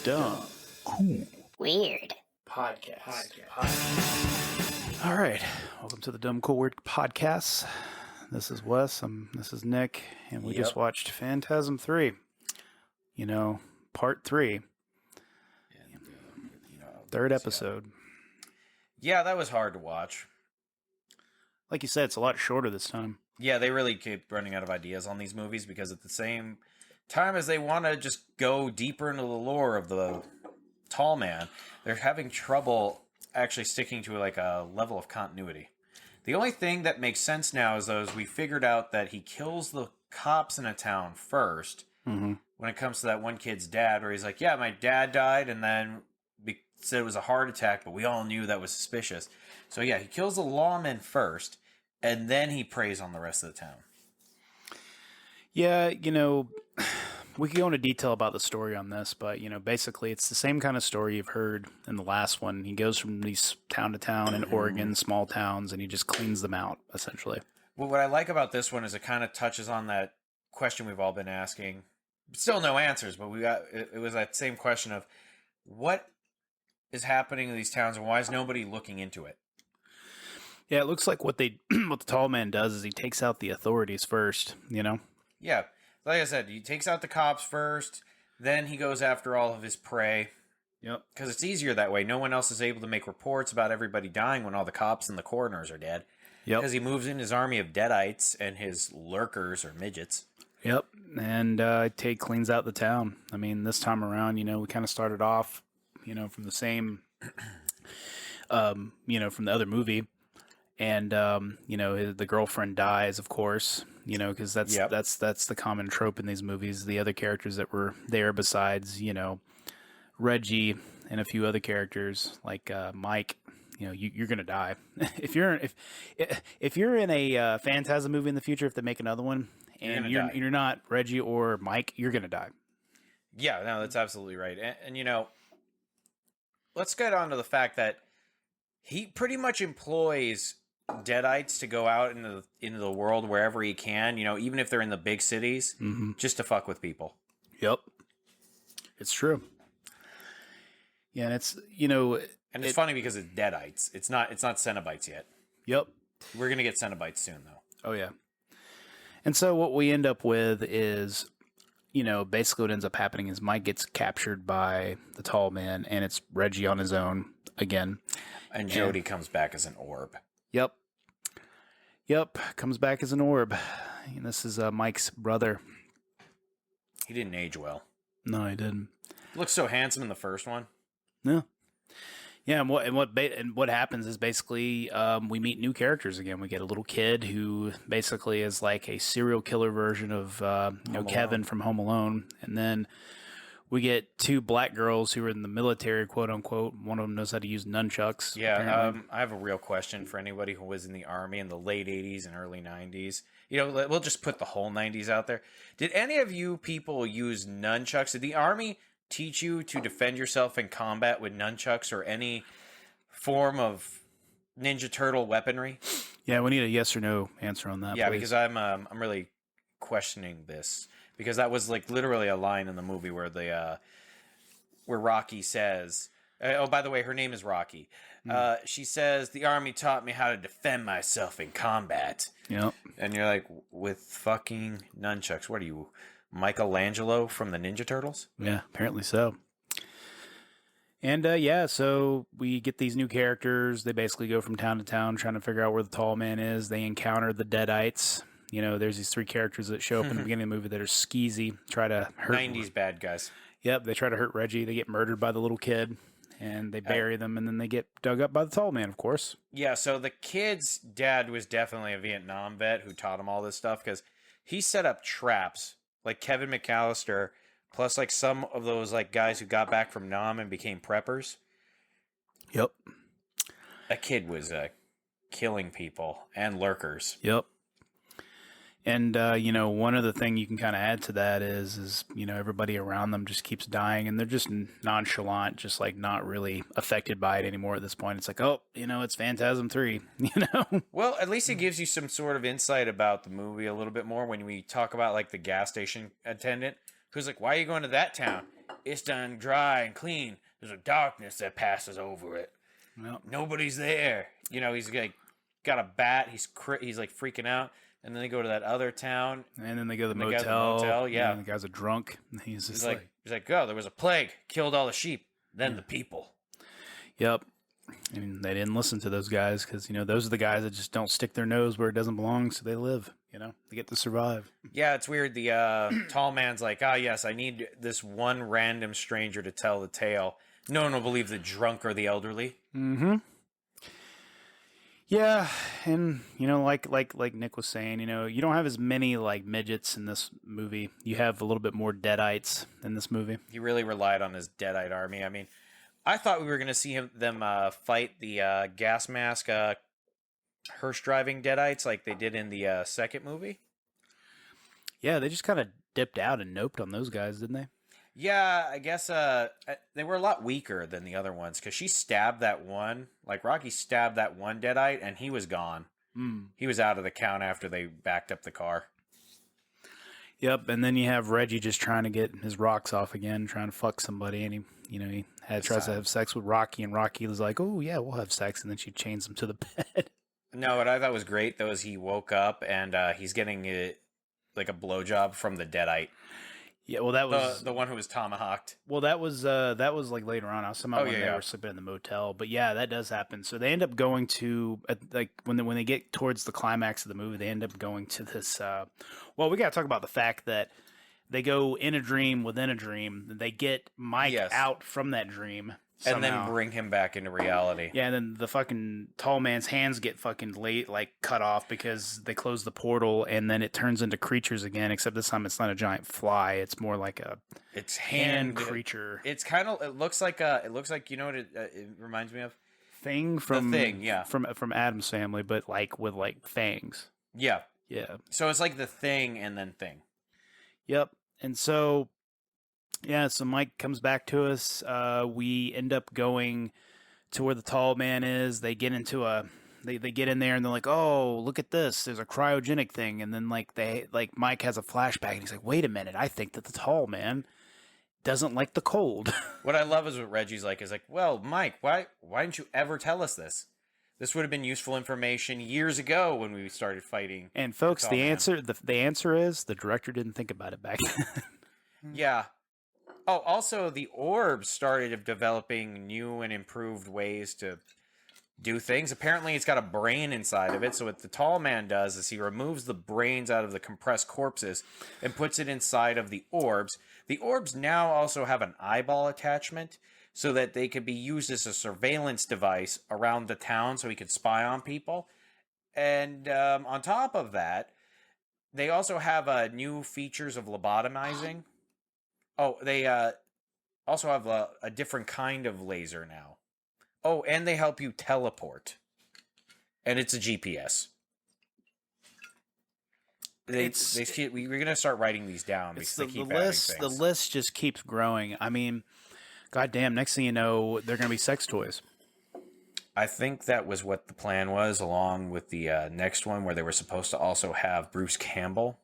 Dumb, cool Weird podcast. All right, welcome to the Dumb Cool Weird podcast. This is Wes. This is Nick, and we just watched Phantasm 3. You know, part 3, And, third episode. Yeah, that was hard to watch. Like you said, it's a lot shorter this time. Yeah, they really keep running out of ideas on these movies because at the same time as they want to just go deeper into the lore of the tall man, they're having trouble actually sticking to like a level of continuity. The only thing that makes sense now is those we figured out that he kills the cops in a town first. Mm-hmm. When it comes to that one kid's dad, where he's like, yeah, my dad died, and then said it was a heart attack, but we all knew that was suspicious. So yeah, he kills the lawman first, and then he preys on the rest of the town. Yeah, you know, we could go into detail about the story on this, but, you know, basically it's the same kind of story you've heard in the last one. He goes from these town to town in Oregon, small towns, and he just cleans them out, essentially. Well, what I like about this one is it kind of touches on that question we've all been asking. Still no answers, but it was that same question of what is happening in these towns and why is nobody looking into it? Yeah, it looks like what the tall man does is he takes out the authorities first, you know? Yeah, like I said, he takes out the cops first, then he goes after all of his prey. Yep. Because it's easier that way. No one else is able to make reports about everybody dying when all the cops and the coroners are dead. Yep. Because he moves in his army of deadites and his lurkers or midgets. Yep. And cleans out the town. I mean, this time around, you know, we kind of started off, you know, from the same, you know, from the other movie. And, you know, the girlfriend dies, of course, you know, because that's the common trope in these movies. The other characters that were there besides, you know, Reggie and a few other characters like Mike, you know, you're going to die. if you're in a Phantasm movie in the future, if they make another one and you're not Reggie or Mike, you're going to die. Yeah, no, that's absolutely right. And, you know, let's get on to the fact that he pretty much employs deadites to go out into the world wherever he can, you know, even if they're in the big cities, just to fuck with people. Yep. It's true. Yeah, and it's, you know... And it's funny because it's deadites. It's not Cenobites yet. Yep. We're going to get Cenobites soon, though. Oh, yeah. And so what we end up with is, you know, basically what ends up happening is Mike gets captured by the tall man, and it's Reggie on his own again. And Jody comes back as an orb. Yep. Yep. Comes back as an orb. And this is Mike's brother. He didn't age well. No, he didn't. Looks so handsome in the first one. No. Yeah, and what happens is basically we meet new characters again. We get a little kid who basically is like a serial killer version of Kevin from Home Alone, and then we get two black girls who are in the military, quote unquote. One of them knows how to use nunchucks. Yeah, I have a real question for anybody who was in the Army in the late 80s and early 90s. You know, we'll just put the whole 90s out there. Did any of you people use nunchucks? Did the Army teach you to defend yourself in combat with nunchucks or any form of Ninja Turtle weaponry? Yeah, we need a yes or no answer on that. Yeah, please. because I'm really questioning this because that was like literally a line in the movie where where Rocky says, "Oh, by the way, her name is Rocky." She says, "The Army taught me how to defend myself in combat." Yep. And you're like, with fucking nunchucks? What are you, Michelangelo from the Ninja Turtles? Yeah, apparently so. And so we get these new characters. They basically go from town to town trying to figure out where the tall man is. They encounter the deadites. You know, there's these three characters that show up in the beginning of the movie that are skeezy, try to hurt 90s bad guys. Yep, they try to hurt Reggie. They get murdered by the little kid, and they bury them, and then they get dug up by the tall man, of course. Yeah, so the kid's dad was definitely a Vietnam vet who taught him all this stuff because he set up traps like Kevin McAllister, plus like some of those like guys who got back from Nam and became preppers. Yep. That kid was killing people and lurkers. Yep. And, you know, one other thing you can kind of add to that is, you know, everybody around them just keeps dying and they're just nonchalant, just like not really affected by it anymore at this point. It's like, oh, you know, it's Phantasm 3, you know? Well, at least it gives you some sort of insight about the movie a little bit more when we talk about like the gas station attendant who's like, why are you going to that town? It's done dry and clean. There's a darkness that passes over it. Yep. Nobody's there. He's like got a bat. He's like freaking out. And then they go to that other town. And then they go to the motel. Yeah. And the guys are drunk. And he's just like, oh, there was a plague. Killed all the sheep. Then the people. Yep. I mean, they didn't listen to those guys because, those are the guys that just don't stick their nose where it doesn't belong, so they live, they get to survive. Yeah, it's weird. The tall man's like, yes, I need this one random stranger to tell the tale. No one will believe the drunk or the elderly. Mm-hmm. Yeah, and, like Nick was saying, you don't have as many, midgets in this movie. You have a little bit more deadites in this movie. He really relied on his deadite army. I mean, I thought we were going to see them fight the gas mask hearse-driving deadites like they did in the second movie. Yeah, they just kind of dipped out and noped on those guys, didn't they? Yeah, I guess they were a lot weaker than the other ones because she stabbed that one. Like, Rocky stabbed that one deadite, and he was gone. He was out of the count after they backed up the car. Yep, and then you have Reggie just trying to get his rocks off again, trying to fuck somebody, and he tries to have sex with Rocky, and Rocky was like, "Oh yeah, we'll have sex," and then she chains him to the bed. No, what I thought was great though is he woke up and he's getting like a blowjob from the deadite. Yeah, well, that was the one who was tomahawked. Well, that was like later on. I was talking about when they were sleeping in the motel, but yeah, that does happen. So they end up going to when they get towards the climax of the movie, they end up going to this. Well, we got to talk about the fact that they go in a dream within a dream. They get Mike out from that dream. Somehow. And then bring him back into reality. Yeah, and then the fucking tall man's hands get fucking cut off because they close the portal, and then it turns into creatures again. Except this time it's not a giant fly; it's more like it's hand creature. It's kind of it looks like what it reminds me of Thing from the Thing, yeah, from Adam's Family, but with fangs. Yeah. So it's like the Thing and then Thing. Yep, and so. Yeah, so Mike comes back to us. We end up going to where the tall man is. They get into they get in there and they're like, "Oh, look at this! There's a cryogenic thing." And then Mike has a flashback and he's like, "Wait a minute! I think that the tall man doesn't like the cold." What I love is what Reggie's like. Is like, "Well, Mike, why didn't you ever tell us this? This would have been useful information years ago when we started fighting." And folks, the answer is the director didn't think about it back then. Yeah. Oh, also, the orbs started developing new and improved ways to do things. Apparently, it's got a brain inside of it. So what the tall man does is he removes the brains out of the compressed corpses and puts it inside of the orbs. The orbs now also have an eyeball attachment so that they could be used as a surveillance device around the town so he could spy on people. And on top of that, they also have new features of lobotomizing. Oh, they also have a different kind of laser now. Oh, and they help you teleport. And it's a GPS. We're going to start writing these down because they keep adding things. The list just keeps growing. I mean, goddamn, next thing you know, they're going to be sex toys. I think that was what the plan was, along with the next one where they were supposed to also have Bruce Campbell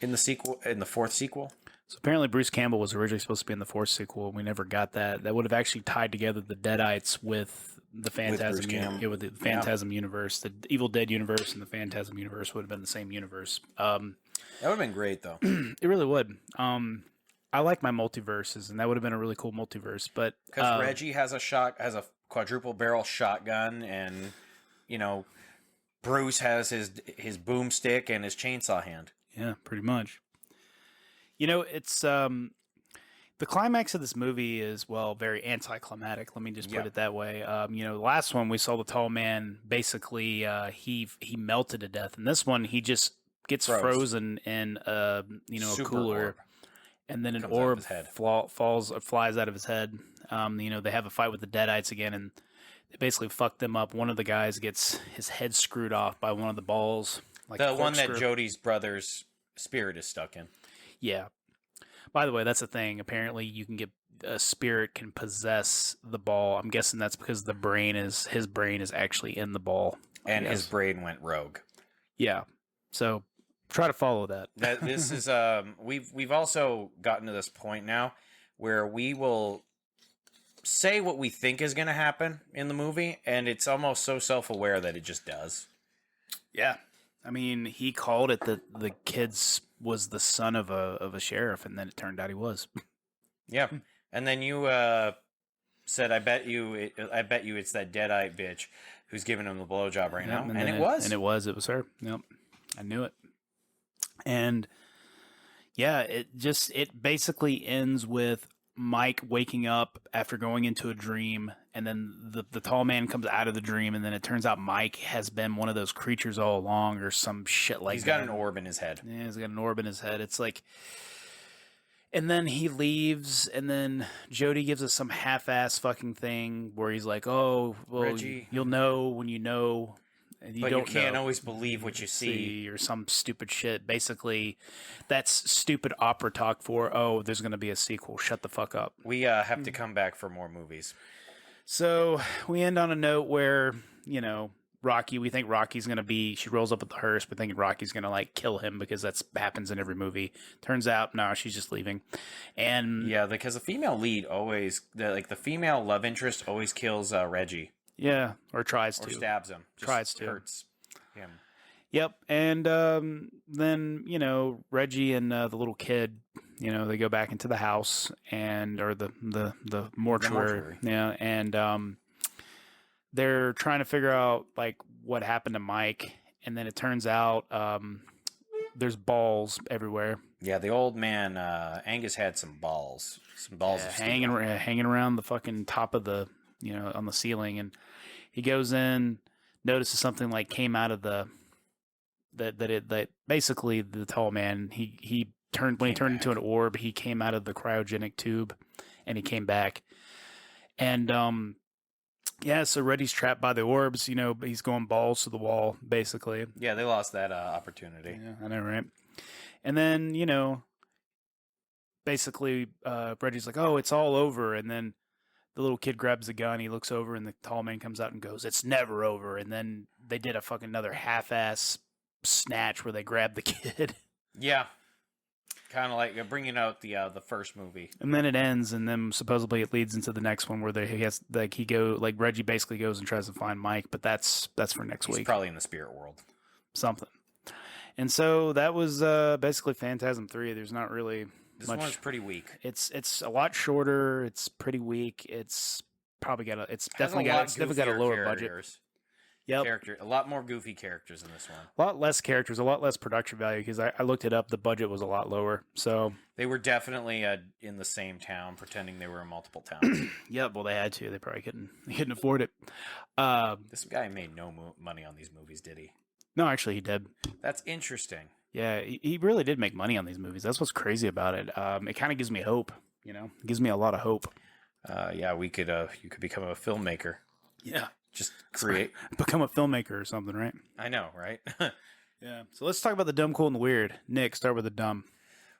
in the fourth sequel. So apparently Bruce Campbell was originally supposed to be in the fourth sequel, and we never got that. That would have actually tied together the Deadites with the Phantasm, with the Phantasm universe. The Evil Dead universe and the Phantasm universe would have been the same universe. That would have been great, though. It really would. I like my multiverses, and that would have been a really cool multiverse. But because Reggie has a quadruple barrel shotgun, and Bruce has his boomstick and his chainsaw hand. Yeah, pretty much. It's the climax of this movie is very anticlimactic. Let me just put it that way. The last one we saw the tall man basically he melted to death, and this one he just gets frozen in a cooler, orb. And then an orb flies out of his head. They have a fight with the Deadites again, and they basically fuck them up. One of the guys gets his head screwed off by one of the balls, the one that Jody's brother's spirit is stuck in. Yeah. By the way, that's a thing. Apparently, you can get a spirit can possess the ball. I'm guessing that's because his brain is actually in the ball, and his brain went rogue. Yeah. So try to follow that. This is we've also gotten to this point now where we will say what we think is going to happen in the movie, and it's almost so self-aware that it just does. Yeah. I mean, he called it that the kid was the son of a sheriff, and then it turned out he was. Yeah. And then you said, I bet you it's that dead-eyed bitch who's giving him the blowjob right now. And it was. And it was her. Yep. I knew it. And yeah, it basically ends with Mike waking up after going into a dream, and then the tall man comes out of the dream, and then it turns out Mike has been one of those creatures all along, or some shit like that. He's got an orb in his head. Yeah, he's got an orb in his head. It's like, and then he leaves, and then Jody gives us some half-ass fucking thing where he's like, "Oh, well, Reggie, you'll know when you know." But you can't always believe what you see. Or some stupid shit. Basically, that's stupid opera talk for, oh, there's going to be a sequel. Shut the fuck up. We have to come back for more movies. So we end on a note where, Rocky, we think Rocky's going to be, she rolls up at the hearse, but thinking Rocky's going to, like, kill him because that's happens in every movie. Turns out, no, she's just leaving. And yeah, because the female lead always, the female love interest always kills Reggie. Yeah, or tries to. Or stabs him. Just tries to. Hurts him. Yep, and then, Reggie and the little kid, they go back into the house, or the mortuary. Yeah, and they're trying to figure out, like, what happened to Mike, and then it turns out there's balls everywhere. Yeah, the old man, Angus, had some balls. Some balls hanging around the fucking top of the, on the ceiling, and he goes in, notices something like came out of that basically the tall man, he turned into an orb, he came out of the cryogenic tube, and he came back, and so Reddy's trapped by the orbs, he's going balls to the wall, basically. Yeah, they lost that opportunity. Yeah, I know, right? And then, basically, Reggie's like, oh, it's all over, and then the little kid grabs the gun, he looks over, and the tall man comes out and goes, it's never over. And then they did a fucking another half-ass snatch where they grabbed the kid. Yeah. Kind of like bringing out the first movie. And then it ends, and then supposedly it leads into the next one where Reggie basically goes and tries to find Mike, but that's for next week. He's probably in the spirit world. Something. And so that was basically Phantasm 3. There's not really... This one's pretty weak. It's a lot shorter. It's pretty weak. It's definitely got a lower budget. Yep. A lot more goofy characters in this one. A lot less characters, a lot less production value, because I looked it up. The budget was a lot lower. So they were definitely in the same town, pretending they were in multiple towns. Yeah, well, they had to. They probably couldn't afford it. This guy made no money on these movies, did he? No, actually, he did. That's interesting. Yeah, he really did make money on these movies. That's what's crazy about it. It kind of gives me hope. It gives me a lot of hope. Yeah, you could become a filmmaker. Yeah. Just become a filmmaker or something, right? I know, right? Yeah. So let's talk about the dumb, cool, and the weird. Nick, start with the dumb.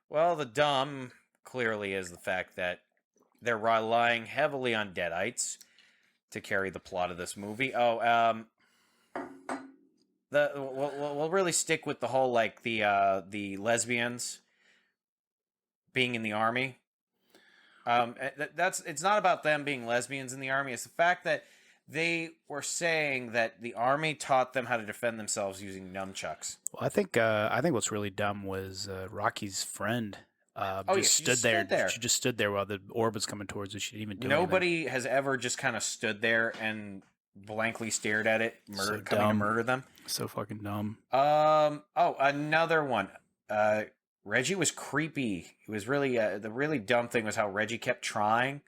Well, the dumb clearly is the fact that they're relying heavily on deadites to carry the plot of this movie. We'll really stick with the whole, like, the lesbians being in the army. It's not about them being lesbians in the army. It's the fact that they were saying that the army taught them how to defend themselves using nunchucks. Well, I think what's really dumb was Rocky's friend. She stood there. She just stood there while the orb was coming towards her. She didn't even do Nobody anything. has ever just kind of stood there and blankly stared at it, coming to murder them. So fucking dumb. Another one. Reggie was creepy. It was really the really dumb thing was how Reggie kept trying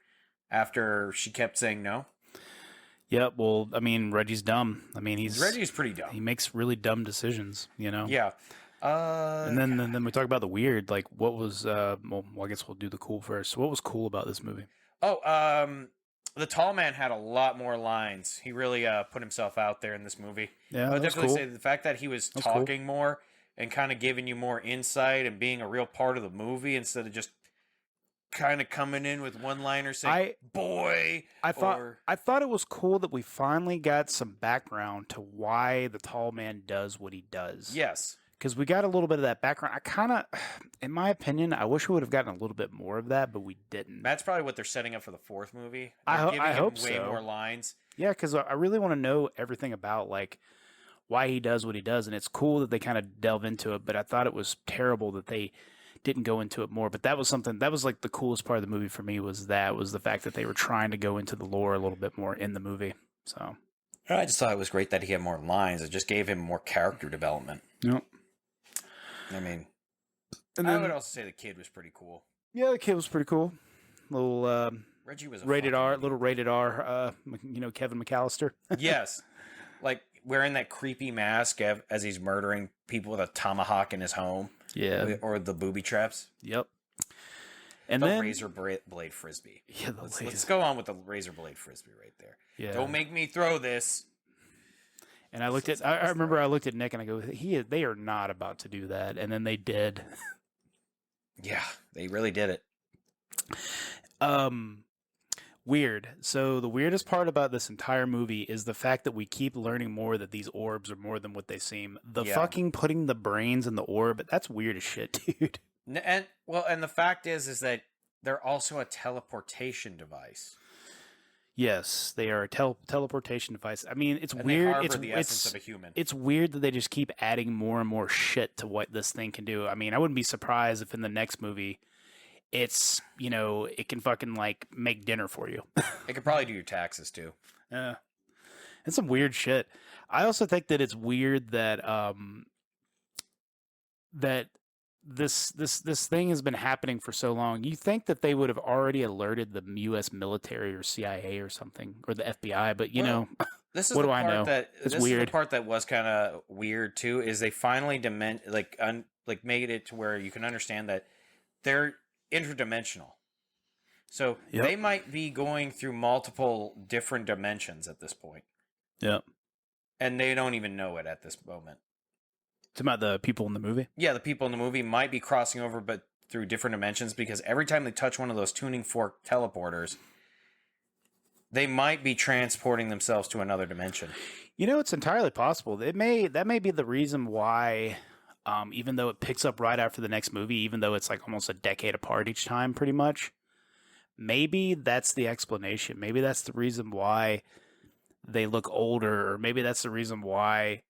after she kept saying no. Yeah, well, I mean, Reggie's dumb. I mean, Reggie's pretty dumb. He makes really dumb decisions, Yeah. And then we talk about the weird. Like, what was? I guess we'll do the cool first. What was cool about this movie? The tall man had a lot more lines. He really put himself out there in this movie. Yeah, I would definitely cool. say the fact that he was talking more and kind of giving you more insight and being a real part of the movie instead of just kind of coming in with one-liners saying, boy. I thought it was cool that we finally got some background to why the tall man does what he does. Yes. because we got a little bit of that background. I kind of, in my opinion, I wish we would have gotten a little bit more of that, but we didn't. That's probably what they're setting up for the fourth movie. I They're giving him hope way so. more lines. Yeah, because I really want to know everything about like why he does what he does, and it's cool that they kind of delve into it. But I thought it was terrible that they didn't go into it more. But that was something that was like the coolest part of the movie for me was the fact that they were trying to go into the lore a little bit more in the movie. So I just thought it was great that he had more lines. It just gave him more character development. Yep. I mean, and I would also say the kid was pretty cool. Yeah, the kid was pretty cool. Little Reggie was a rated R, little rated R. Kevin McAllister. Yes, like wearing that creepy mask as he's murdering people with a tomahawk in his home. Yeah, or the booby traps. Yep. And the then razor blade frisbee. Yeah, let's go on with the razor blade frisbee right there. Yeah. Don't make me throw this. And I looked at, I remember I looked at Nick and I go, they are not about to do that. And then they did. Yeah, they really did it. Weird. So the weirdest part about this entire movie is the fact that we keep learning more that these orbs are more than what they seem. The fucking putting the brains in the orb, that's weird as shit, dude. And the fact is that they're also a teleportation device. Yes, they are a teleportation device. I mean, it's and weird. It's the essence of a human. It's weird that they just keep adding more and more shit to what this thing can do. I mean, I wouldn't be surprised if in the next movie, it's it can fucking like make dinner for you. It could probably do your taxes too. Yeah, it's some weird shit. I also think that it's weird that that this thing has been happening for so long. You think that they would have already alerted the U.S. military or CIA or something, or the FBI, but this is what the do I know? It's weird. Is the part that was kind of weird too. Is they finally made it to where you can understand that they're interdimensional. So they might be going through multiple different dimensions at this point. Yep. And they don't even know it at this moment. It's about the people in the movie? Yeah, the people in the movie might be crossing over, but through different dimensions, because every time they touch one of those tuning fork teleporters, they might be transporting themselves to another dimension. It's entirely possible. That may be the reason why, even though it picks up right after the next movie, even though it's like almost a decade apart each time, pretty much, maybe that's the explanation. Maybe that's the reason why they look older, or maybe that's the reason why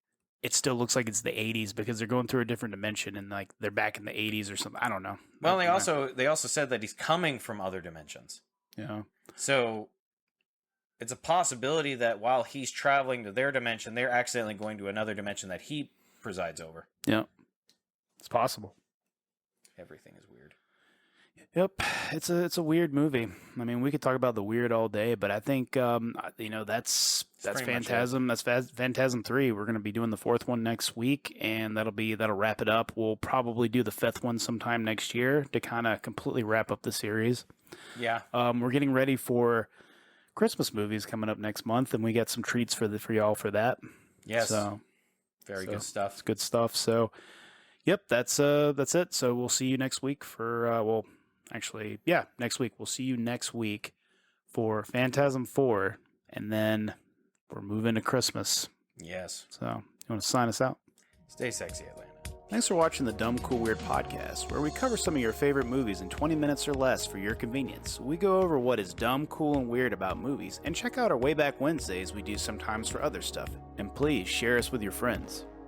it still looks like it's the 80s, because they're going through a different dimension and like they're back in the 80s or something. I don't know. Well, they also said that he's coming from other dimensions. Yeah. So it's a possibility that while he's traveling to their dimension, they're accidentally going to another dimension that he presides over. Yeah. It's possible. Everything is weird. Yep, it's a weird movie. I mean, we could talk about the weird all day, but I think that's Phantasm. That's Phantasm 3. We're going to be doing the fourth one next week, and that'll wrap it up. We'll probably do the fifth one sometime next year to kind of completely wrap up the series. Yeah. We're getting ready for Christmas movies coming up next month, and we got some treats for y'all for that. Yes. Very good stuff. It's good stuff. So, yep, that's it. So we'll see you next week for next week. We'll see you next week for Phantasm 4, and then we're moving to Christmas. Yes. So, you want to sign us out? Stay sexy, Atlanta. Thanks for watching the Dumb, Cool, Weird podcast, where we cover some of your favorite movies in 20 minutes or less for your convenience. We go over what is dumb, cool, and weird about movies, and check out our Way Back Wednesdays we do sometimes for other stuff. And please share us with your friends.